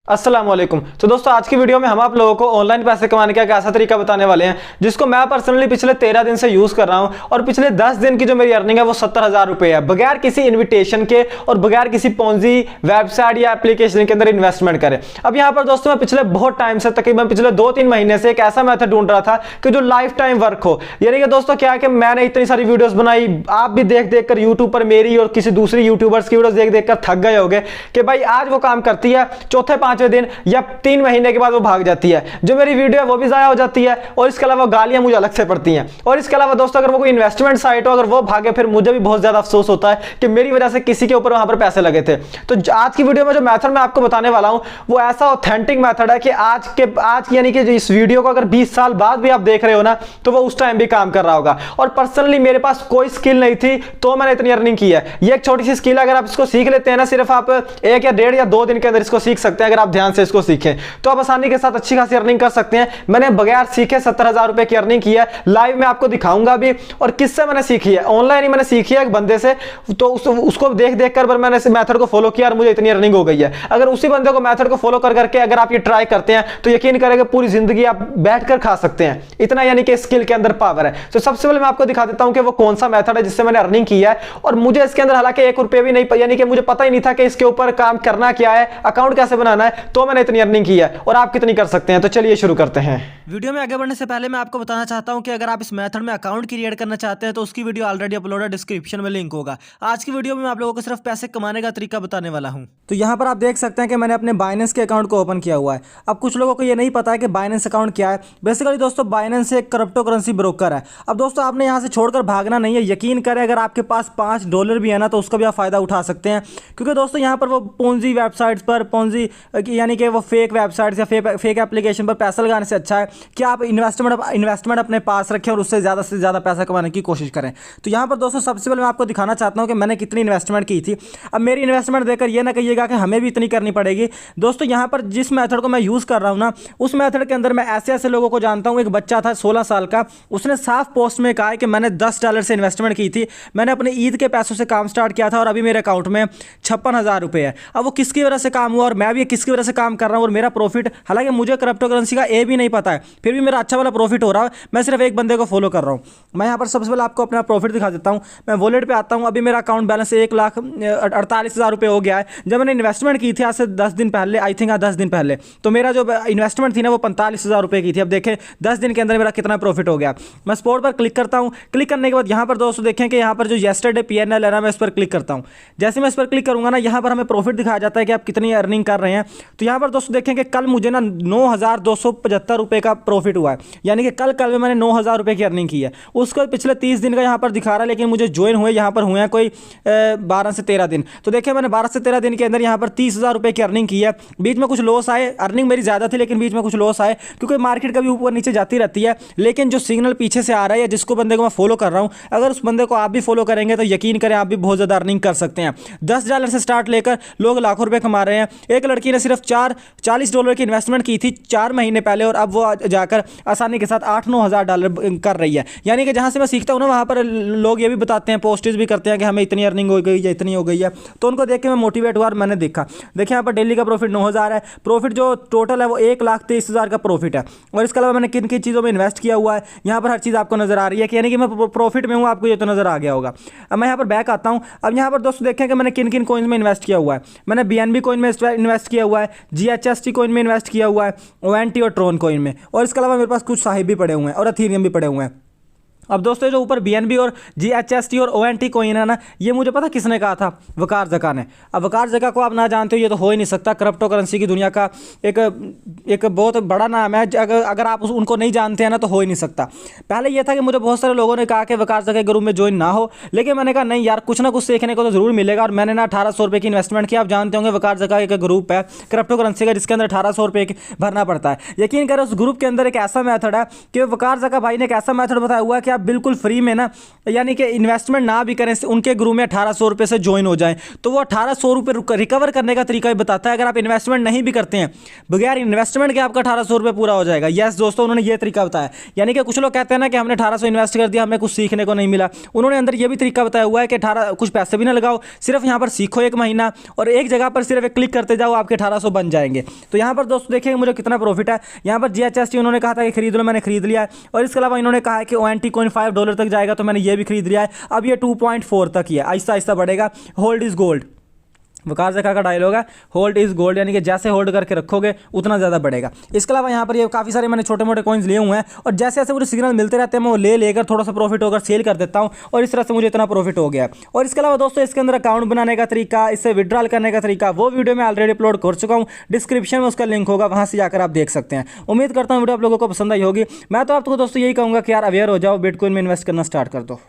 अस्सलाम वालेकुम। तो दोस्तों आज की वीडियो में हम आप लोगों को ऑनलाइन पैसे कमाने का एक ऐसा तरीका बताने वाले हैं जिसको मैं पर्सनली पिछले 13 दिन से यूज कर रहा हूं और पिछले 10 दिन की जो मेरी अर्निंग है वो 70,000 रुपए है, बगैर किसी इन्विटेशन के और बगैर किसी पोंजी वेबसाइट या एप्लीकेशन के अंदर इन्वेस्टमेंट करें। अब यहां पर दोस्तों मैं पिछले बहुत टाइम से, तकरीबन पिछले 2-3 महीने से एक ऐसा मेथड ढूंढ रहा था कि जो लाइफ टाइम वर्क हो। यानी कि दोस्तों क्या है कि मैंने इतनी सारी वीडियोस बनाई, आप भी देख देख कर यूट्यूब पर मेरी और किसी दूसरी यूट्यूबर्स की वीडियोस देख देख कर थक गए होंगे कि भाई आज वो काम करती है, चौथे पांचवें दिन या 3 महीने के बाद वो भाग जाती है, जो मेरी वीडियो है वो भी जाया हो जाती है और इसके अलावा गालियां मुझे अलग से पड़ती हैं। और इसके अलावा दोस्तों अगर वो कोई इन्वेस्टमेंट साइट हो, अगर वो भागे, फिर मुझे भी बहुत ज्यादा अफसोस होता है कि मेरी वजह से किसी के ऊपर वहां पर पैसे लगे थे। तो आज की वीडियो में जो मेथड मैं आपको बताने वाला हूं वो ऐसा ऑथेंटिक मेथड है कि आज यानी कि इस वीडियो को अगर 20 साल बाद भी आप देख रहे हो ना तो वो उस टाइम भी काम कर रहा होगा। और पर्सनली मेरे पास कोई स्किल नहीं थी तो मैंने इतनी अर्निंग की है। ये एक छोटी सी स्किल है, अगर आप इसको सीख लेते हैं ना, सिर्फ आप 1 या 1.5 या 2 दिन के अंदर इसको सीख सकते हैं। अगर आप ध्यान से इसको सीखें तो आप आसानी के साथ अच्छी खासी अर्निंग कर सकते हैं। मैंने बगैर सीखे 70,000 रुपए की अर्निंग की है। लाइव में आपको दिखाऊंगा भी और किससे मैंने सीखी है, ऑनलाइन ही मैंने सीखी है एक बंदे से। तो उसको देख देख कर मैंने इस मेथड को फॉलो किया और मुझे इतनी अर्निंग हो गई है। अगर उसी बंदे को मेथड को फॉलो कर करके अगर आप ये ट्राई करते हैं तो यकीन करेंगे पूरी जिंदगी आप बैठकर खा सकते हैं। इतना यानी कि स्किल के अंदर पावर है। तो सबसे पहले मैं आपको दिखा देता हूं कि वो कौन सा मेथड है जिससे मैंने अर्निंग की है। और मुझे इसके अंदर हालांकि 1 रुपये भी नहीं, यानी कि मुझे पता ही नहीं था कि इसके ऊपर काम करना क्या है, अकाउंट कैसे बनाना है, तो मैंने इतनी अर्निंग की है। और आप कितनी कर सकते हैं, तो चलिए शुरू करते हैं। वीडियो में आगे बढ़ने से पहले मैं आपको बताना चाहता हूं कि अगर आप इस मेथड में अकाउंट क्रिएट करना चाहते हैं तो उसकी वीडियो ऑलरेडी अपलोड है, डिस्क्रिप्शन में लिंक होगा। आज की वीडियो में मैं आप लोगों को सिर्फ पैसे कमाने का तरीका बताने वाला हूं। तो यहां पर आप देख सकते हैं कि मैंने अपने बाइनेंस के अकाउंट को ओपन किया हुआ है। अब कुछ लोगों को ये नहीं पता है कि बाइनेंस अकाउंट क्या है। बेसिकली दोस्तों बाइनेंस एक क्रिप्टो करेंसी ब्रोकर है। अब दोस्तों आपने यहां से छोड़कर भागना नहीं है। यकीन करें अगर आपके पास $5 भी है ना तो उसका भी आप फायदा उठा सकते हैं, क्योंकि दोस्तों यहाँ पर वो पोंजी वेबसाइट्स पर, यानी कि वो फेक वेबसाइट्स या फेक एप्लीकेशन पर पैसा लगाने से अच्छा है कि आप इन्वेस्टमेंट अपने पास रखें और उससे ज़्यादा पैसा कमाने की कोशिश करें। तो यहाँ पर दोस्तों सबसे पहले मैं आपको दिखाना चाहता हूँ कि मैंने कितनी इन्वेस्टमेंट की थी। अब मेरी इन्वेस्टमेंट देखकर ये ना कहिएगा कि हमें भी इतनी करनी पड़ेगी। दोस्तों यहाँ पर जिस मेथड को मैं यूज़ कर रहा हूँ ना, उस मेथड के अंदर मैं ऐसे लोगों को जानता हूँ। एक बच्चा था 16 साल का, उसने साफ पोस्ट में कहा है कि मैंने $10 से इन्वेस्टमेंट की थी, मैंने अपने ईद के पैसों से काम स्टार्ट किया था और अभी मेरे अकाउंट में 56,000 रुपये है। अब वो किसकी वजह से काम हुआ और मैं भी किसकी वजह से काम कर रहा हूँ और मेरा प्रॉफिट, हालांकि मुझे क्रिप्टो करेंसी का ए भी नहीं पता है, फिर भी मेरा अच्छा वाला प्रॉफिट हो रहा है। मैं सिर्फ एक बंदे को फॉलो कर रहा हूँ। मैं यहाँ पर सबसे पहले आपको अपना प्रॉफिट दिखा देता हूँ। मैं वॉलेट पे आता हूँ। अभी मेरा अकाउंट बैलेंस 1,48,000 रुपये हो गया है। जब मैंने इन्वेस्टमेंट की थी आज से 10 दिन पहले, आई थिंक 10 दिन पहले, तो मेरा जो इन्वेस्टमेंट थी ना वो 45,000 रुपये की थी। अब देखें 10 दिन के अंदर मेरा कितना प्रॉफिट हो गया। मैं स्पॉट पर क्लिक करता हूँ। क्लिक करने के बाद यहाँ पर दोस्तों देखें कि यहाँ पर जो येस्टरडे PNL है ना, मैं इस पर क्लिक करता हूँ। जैसे मैं इस पर क्लिक करूँगा ना, यहाँ पर हमें प्रॉफिट दिखाया जाता है कि आप कितनी अर्निंग कर रहे हैं। तो यहाँ पर दोस्तों देखें कि कल मुझे ना 9,275 रुपये का प्रॉफिट हुआ है, यानी कि कल में मैंने 9,000 रुपये की अर्निंग की है। उसको पिछले 30 दिन का यहाँ पर दिखा रहा है, लेकिन मुझे ज्वाइन हुए यहाँ पर हुए हैं कोई 12 से 13 दिन। तो देखिए मैंने 12 से 13 दिन के अंदर यहाँ पर 30,000 रुपये की अर्निंग की है। बीच में कुछ लॉस आए, अर्निंग मेरी ज़्यादा थी लेकिन बीच में कुछ लॉस आए, क्योंकि मार्केट कभी ऊपर नीचे जाती रहती है। लेकिन जो सिग्नल पीछे से आ रहा है या जिसको बंदे को मैं फॉलो कर रहा हूँ, अगर उस बंदे को आप भी फॉलो करेंगे तो यकीन करें आप भी बहुत ज़्यादा अर्निंग कर सकते हैं। $10 से स्टार्ट लेकर लोग लाखों रुपये कमा रहे हैं। एक लड़की ने सिर्फ $40 की इन्वेस्टमेंट की थी 4 महीने पहले और अब वो जाकर आसानी के साथ $8-9,000 कर रही है। यानी कि जहाँ से मैं सीखता हूँ ना, वहाँ पर लोग ये भी बताते हैं, पोस्टेज भी करते हैं कि हमें इतनी अर्निंग हो गई या इतनी हो गई है। तो उनको देख के मैं मोटिवेट हुआ और मैंने देखा। देखिए यहाँ पर डेली का प्रॉफिट 9,000 है। प्रॉफिट जो टोटल है वो 1,23,000 का प्रॉफिट है। और इसके अलावा मैंने किन किन चीज़ों में इन्वेस्ट किया हुआ है, यहाँ पर हर चीज़ आपको नजर आ रही है कि यानी कि मैं प्रॉफिट में हूँ, आपको ये तो नजर आ गया होगा। अब मैं यहाँ पर बैक आता हूँ। अब यहाँ पर दोस्तों देखें कि मैंने किन किन कॉइन्स में इन्वेस्ट किया हुआ है। मैंने BNB कॉइन में इन्वेस्ट किया हुआ है, GHST कॉइन में इन्वेस्ट किया हुआ है, ONT और ट्रोन कॉइन में, और इसके अलावा मेरे पास कुछ साहिब भी पड़े हुए हैं और अथीरियम भी पड़े हुए हैं। अब दोस्तों जो ऊपर BNB और GHST और ONT कॉइन है ना, ये मुझे पता किसने कहा था, वकार जका ने। अब वकार जका को आप ना जानते हो ये तो हो ही नहीं सकता। क्रिप्टो करेंसी की दुनिया का एक बहुत बड़ा नाम है। अगर आप उनको नहीं जानते हैं ना तो हो ही नहीं सकता। पहले ये था कि मुझे बहुत सारे लोगों ने कहा कि वकार जका के ग्रुप में ज्वाइन ना हो, लेकिन मैंने कहा नहीं यार, कुछ ना कुछ सीखने को तो जरूर मिलेगा। और मैंने ना 1,800 रुपये की इन्वेस्टमेंट की। आप जानते होंगे वकार जका एक ग्रुप है क्रिप्टो करेंसी का जिसके अंदर 1,800 रुपये भरना पड़ता है। यकीन करें उस ग्रुप के अंदर एक ऐसा मैथड है कि वकार जका भाई ने एक ऐसा मैथड बताया हुआ है कि आप बिल्कुल फ्री में ना, यानी कि इन्वेस्टमेंट ना भी करें, उनके ग्रुप में 1800 रुपये से ज्वाइन हो जाएं, तो वो 1800 रुपये रिकवर करने का तरीका भी बताता है। अगर आप इन्वेस्टमेंट नहीं भी करते हैं, बगैर इन्वेस्टमेंट के आपका 1800 रुपये पूरा हो जाएगा। यस दोस्तों, उन्होंने ये तरीका बताया। यानी कि कुछ लोग कहते हैं ना कि हमने 1800 इन्वेस्ट कर दिया, हमें कुछ सीखने को नहीं मिला, उन्होंने अंदर ये भी तरीका बताया हुआ है कि 18 कुछ पैसे भी ना लगाओ, सिर्फ यहाँ पर सीखो 1 महीना, और एक जगह पर सिर्फ एक क्लिक करते जाओ, आपके 1800 बन जाएंगे। तो यहाँ पर दोस्तों देखिए मुझे कितना प्रॉफिट है। यहाँ पर GHST उन्होंने कहा था कि खरीद लो, मैंने खरीद लिया है। और इसके अलावा इन्होंने कहा है कि ONT कॉइन $5 तक जाएगा, तो मैंने ये भी खरीद लिया है। अब ये 2.4 तक ही है, आहिस्ता आहिस्ता बढ़ेगा। होल्ड इज गोल्ड, वकार ज़का का डायलॉग है, होल्ड इज गोल्ड, यानी कि जैसे होल्ड करके रखोगे उतना ज़्यादा बढ़ेगा। इसके अलावा यहाँ पर ये काफ़ी सारे मैंने छोटे मोटे कॉइन्स लिए हुए हैं, और जैसे जैसे मुझे सिग्नल मिलते रहते हैं मैं वो लेकर थोड़ा सा प्रॉफिट होकर सेल कर देता हूँ, और इस तरह से मुझे इतना प्रॉफिट हो गया। और इसके अलावा दोस्तों इसके अंदर अकाउंट बनाने का तरीका, इससे विड्रॉल करने का तरीका, वो वीडियो मैं ऑलरेडी अपलोड कर चुका हूँ, डिस्क्रिप्शन में उसका लिंक होगा, वहाँ से जाकर आप देख सकते हैं। उम्मीद करता हूँ वीडियो आप लोगों को पसंद आई होगी। मैं तो आपको दोस्तों यही कहूँगा कि यार अवेयर हो जाओ, बिटकॉइन में इन्वेस्ट करना स्टार्ट कर दो।